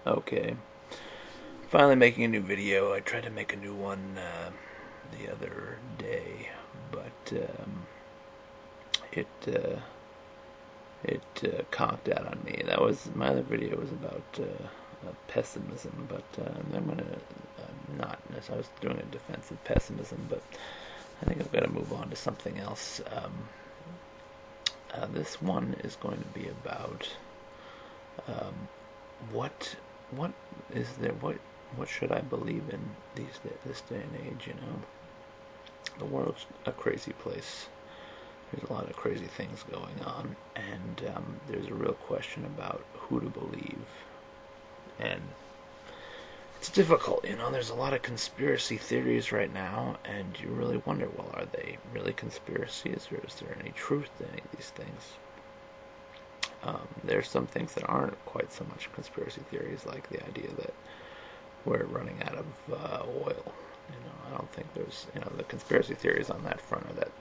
Okay, finally making a new video. I tried to make a new one the other day, but it conked out on me. That was my other video was about pessimism, but I'm gonna not. I was doing a defensive pessimism, but I think I've got to move on to something else. This one is going to be about um, what what is there what should I believe in this day and age? The world's a crazy place. There's a lot of crazy things going on, and there's a real question about who to believe. And it's difficult, There's a lot of conspiracy theories right now, and you really wonder, well, are they really conspiracies, or is there any truth to any of these things? There's some things that aren't quite so much conspiracy theories, like the idea that we're running out of oil. I don't think there's, the conspiracy theories on that front are that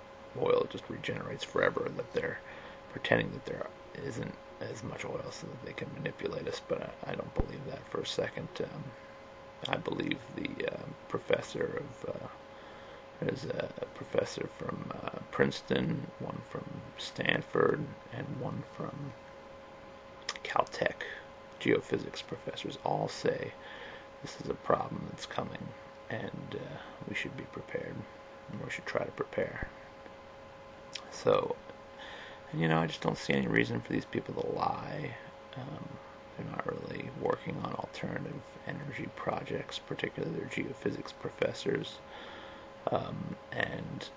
oil just regenerates forever, that they're pretending that there isn't as much oil so that they can manipulate us, but I don't believe that for a second. I believe the professor of there's a professor from Princeton, one from Stanford, and one from Caltech. Geophysics professors all say this is a problem that's coming, and we should be prepared, and we should try to prepare. So, and I just don't see any reason for these people to lie. They're not really working on alternative energy projects, particularly their geophysics professors. And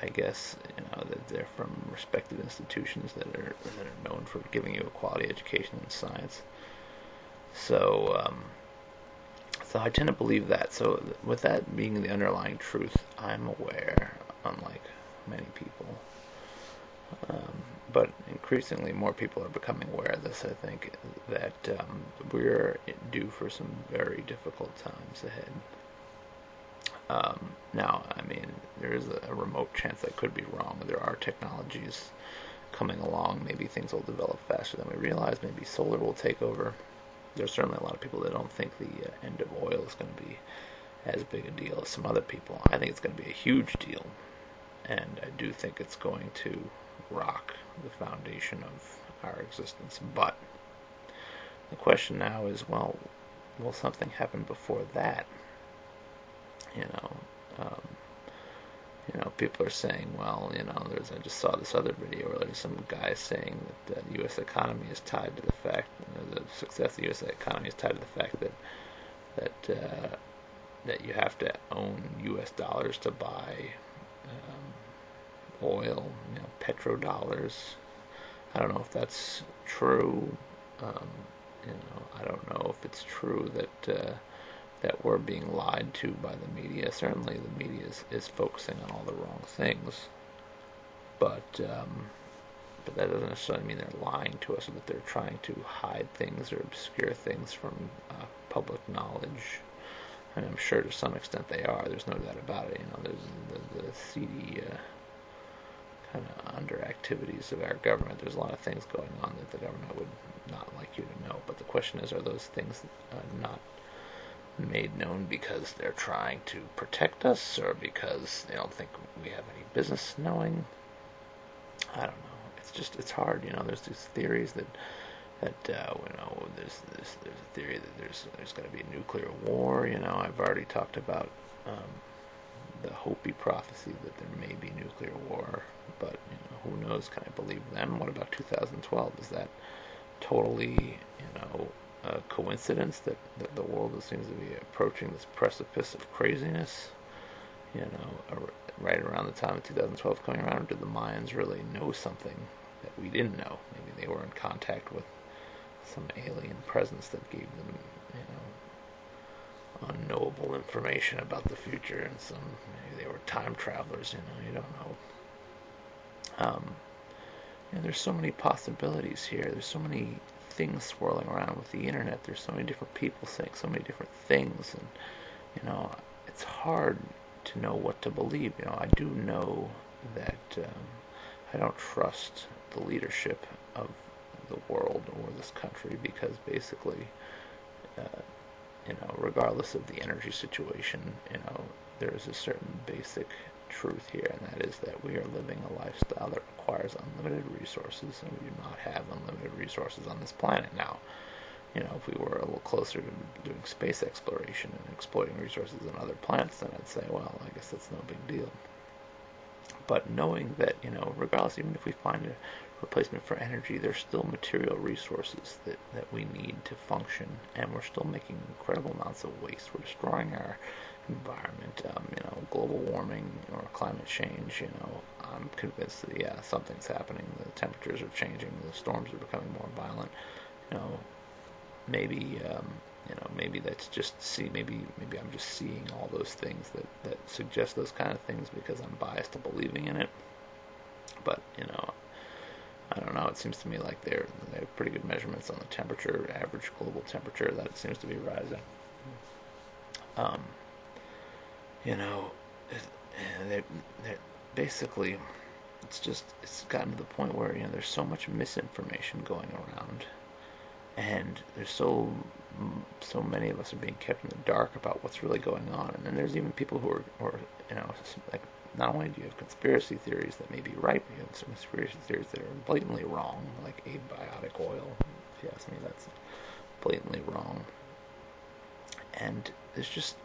I guess that they're from respected institutions that are known for giving you a quality education in science. So, so I tend to believe that. So with that being the underlying truth, I'm aware, unlike many people, but increasingly more people are becoming aware of this. I think that we're due for some very difficult times ahead. Now, I mean, there is a remote chance I could be wrong. There are technologies coming along. Maybe things will develop faster than we realize. Maybe solar will take over. There's certainly a lot of people that don't think the end of oil is going to be as big a deal as some other people. I think it's going to be a huge deal, and I do think it's going to rock the foundation of our existence. But the question now is, well, will something happen before that? You know, um, people are saying, well, I just saw this other video where there's some guy saying that the U.S. economy is tied to the fact, the success of the U.S. economy is tied to the fact that you have to own U.S. dollars to buy oil, petrodollars. I don't know if that's true. Um, I don't know if it's true that we're being lied to by the media. Certainly, the media is focusing on all the wrong things, but that doesn't necessarily mean they're lying to us or that they're trying to hide things or obscure things from public knowledge. I mean, I'm sure to some extent they are. There's no doubt about it. There's the seedy kind of under activities of our government. There's a lot of things going on that the government would not like you to know. But the question is, are those things not made known because they're trying to protect us, or because they don't think we have any business knowing? I don't know. It's hard. There's these theories that there's a theory that there's going to be a nuclear war. I've already talked about the Hopi prophecy that there may be nuclear war, but who knows? Can I believe them? What about 2012? Is that totally a coincidence that the world seems to be approaching this precipice of craziness? Right around the time of 2012 coming around, did the Mayans really know something that we didn't know? Maybe they were in contact with some alien presence that gave them, unknowable information about the future, and maybe they were time travelers. You don't know. There's so many possibilities here. There's so many things swirling around with the internet. There's so many different people saying so many different things, and it's hard to know what to believe. I do know that I don't trust the leadership of the world or this country, because basically, uh, regardless of the energy situation, there is a certain basic truth here, and that is that we are living a lifestyle that requires unlimited resources, and we do not have unlimited resources on this planet now. If we were a little closer to doing space exploration and exploiting resources on other planets, then I'd say, well, I guess that's no big deal. But knowing that, regardless, even if we find a replacement for energy, there's still material resources that we need to function, and we're still making incredible amounts of waste. We're destroying our environment, global warming or climate change. I'm convinced that, yeah, something's happening. The temperatures are changing, the storms are becoming more violent. Maybe maybe that's just maybe I'm just seeing all those things that suggest those kind of things because I'm biased to believing in it. But I don't know. It seems to me like they have pretty good measurements on the temperature, average global temperature, that it seems to be rising. Um, you know, they basically it's gotten to the point where there's so much misinformation going around, and there's so many of us are being kept in the dark about what's really going on. And then there's even people who are like, not only do you have conspiracy theories that may be right, but you have some conspiracy theories that are blatantly wrong, like abiotic oil. If you ask me, that's blatantly wrong. And there's just,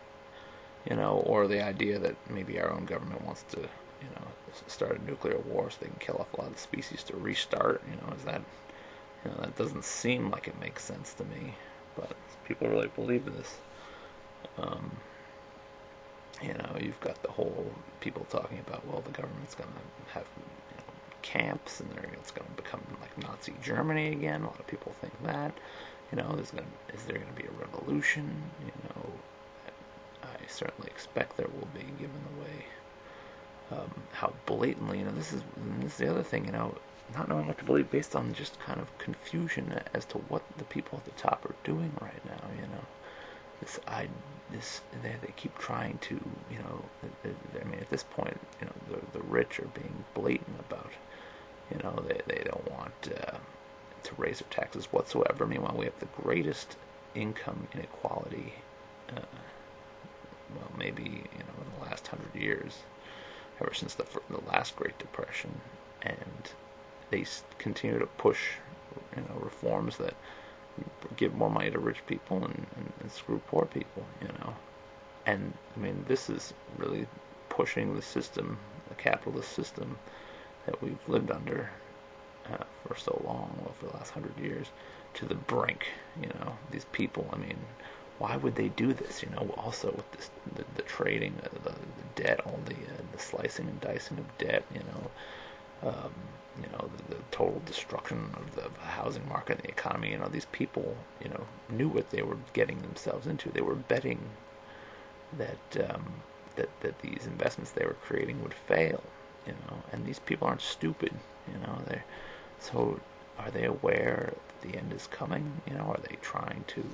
or the idea that maybe our own government wants to, start a nuclear war so they can kill off a lot of the species to restart. Is that, that doesn't seem like it makes sense to me, but people really believe this. You've got the whole people talking about, well, the government's going to have camps, and it's going to become like Nazi Germany again. A lot of people think that. Is there going to be a revolution? I certainly expect there will be, given the way how blatantly, this is the other thing, not knowing what to believe based on just kind of confusion as to what the people at the top are doing right now. They keep trying to, I mean, at this point, the rich are being blatant about, they don't want to raise their taxes whatsoever. Meanwhile, we have the greatest income inequality, well, maybe, in the last 100 years, ever since the last Great Depression, and they continue to push, reforms that give more money to rich people and screw poor people, And, I mean, this is really pushing the system, the capitalist system that we've lived under for so long, well, for the last 100 years, to the brink. These people, I mean, why would they do this? Also with this, the trading, the debt, all the slicing and dicing of debt, the total destruction of the housing market and the economy. These people, knew what they were getting themselves into. They were betting that that these investments they were creating would fail, and these people aren't stupid, so are they aware that the end is coming? Are they trying to,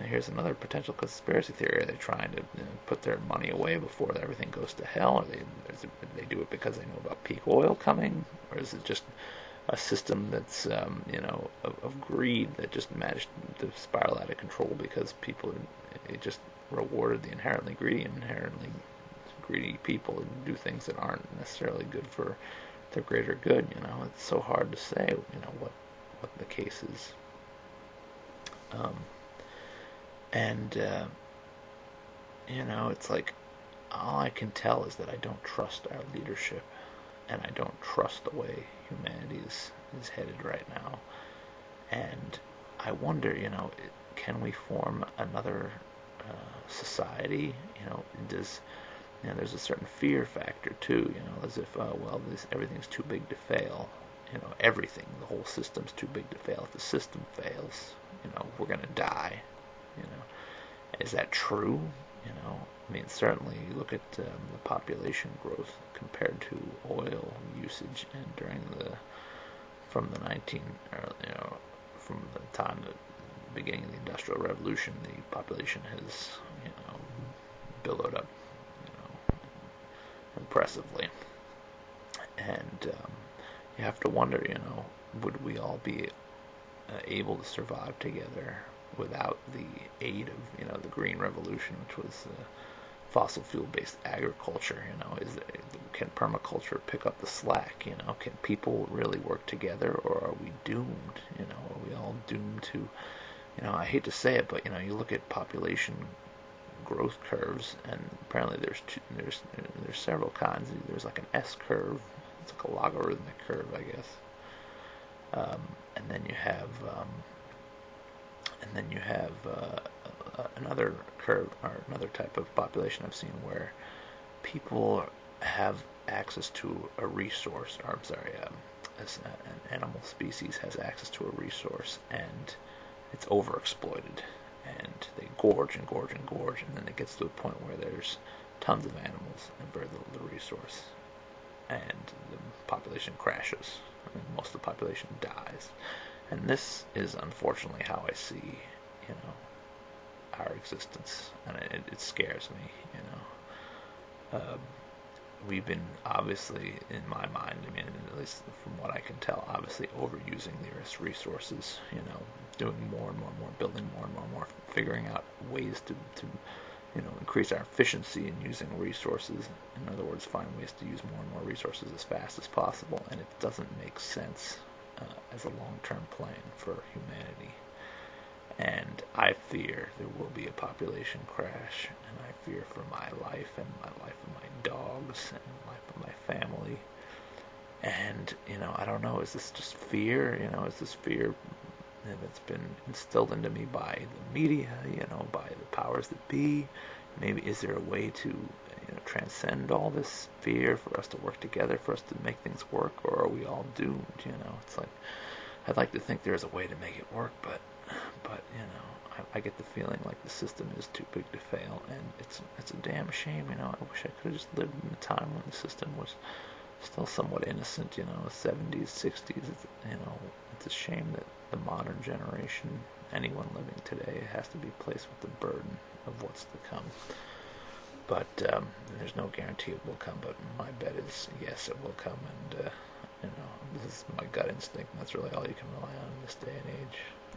here's another potential conspiracy theory, are they trying to put their money away before everything goes to hell? Or they do it because they know about peak oil coming? Or is it just a system that's, of greed that just managed to spiral out of control because people, it just rewarded the inherently greedy people and do things that aren't necessarily good for the greater good? It's so hard to say, what the case is. It's like, all I can tell is that I don't trust our leadership, and I don't trust the way humanity is headed right now. And I wonder, can we form another society? There's a certain fear factor too, as if, everything's too big to fail. Everything, the whole system's too big to fail. If the system fails, we're going to die. Is that true? I mean, certainly you look at the population growth compared to oil usage, and from the time the beginning of the Industrial Revolution, the population has, billowed up, impressively. And you have to wonder, would we all be able to survive together without the aid of, the Green Revolution, which was fossil fuel based agriculture? Can permaculture pick up the slack? Can people really work together, or are we doomed? Are we all doomed to? I hate to say it, but you look at population growth curves, and apparently there's several kinds. There's like an S curve. It's like a logarithmic curve, I guess. And then you have another curve, or another type of population I've seen, where people have access to a resource, or I'm sorry, an animal species has access to a resource, and it's overexploited, and they gorge and gorge and gorge, and then it gets to a point where there's tons of animals and very little of the resource, and the population crashes, and most of the population dies. And this is unfortunately how I see, our existence, and it scares me. We've been, obviously, in my mind, at least from what I can tell, obviously overusing the Earth's resources, doing more and more and more, building more and more and more, figuring out ways to increase our efficiency in using resources. In other words, find ways to use more and more resources as fast as possible, and it doesn't make sense as a long-term plan for humanity. And I fear there will be a population crash, and I fear for my life and my life of my dogs and the life of my family. And, I don't know, is this just fear? Is this fear that's been instilled into me by the media, by the powers that be? Maybe is there a way to, transcend all this fear, for us to work together, for us to make things work, or are we all doomed? It's like, I'd like to think there's a way to make it work, but I get the feeling like the system is too big to fail, and it's a damn shame. I wish I could have just lived in a time when the system was still somewhat innocent. 70s, 60s. It's a shame that the modern generation, anyone living today, has to be placed with the burden of what's to come. But there's no guarantee it will come. But my bet is yes, it will come, and this is my gut instinct, and that's really all you can rely on in this day and age.